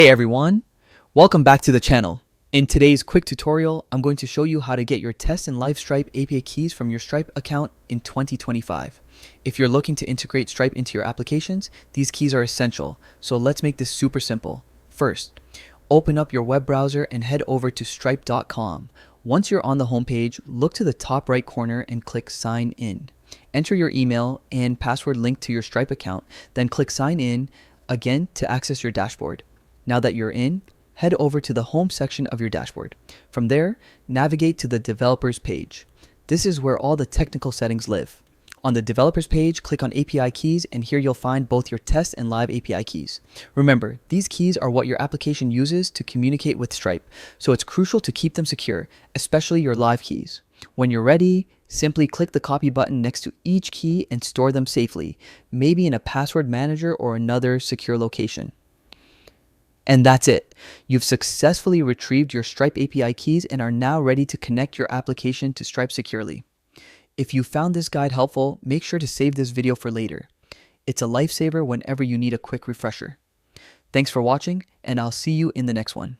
Hey everyone, welcome back to the channel. In today's quick tutorial, I'm going to show you how to get your Test and Live Stripe API keys from your Stripe account in 2025. If you're looking to integrate Stripe into your applications, these keys are essential, so let's make this super simple. First, open up your web browser and head over to stripe.com. Once you're on the homepage, look to the top right corner and click Sign In. Enter your email and password linked to your Stripe account, then click Sign In again to access your dashboard. Now that you're in, head over to the home section of your dashboard. From there, navigate to the developers page. This is where all the technical settings live. On the developers page, click on API keys, and here you'll find both your test and live API keys. Remember, these keys are what your application uses to communicate with Stripe, so it's crucial to keep them secure, especially your live keys. When you're ready, simply click the copy button next to each key and store them safely, maybe in a password manager or another secure location. And that's it. You've successfully retrieved your Stripe API keys and are now ready to connect your application to Stripe securely. If you found this guide helpful, make sure to save this video for later. It's a lifesaver whenever you need a quick refresher. Thanks for watching, and I'll see you in the next one.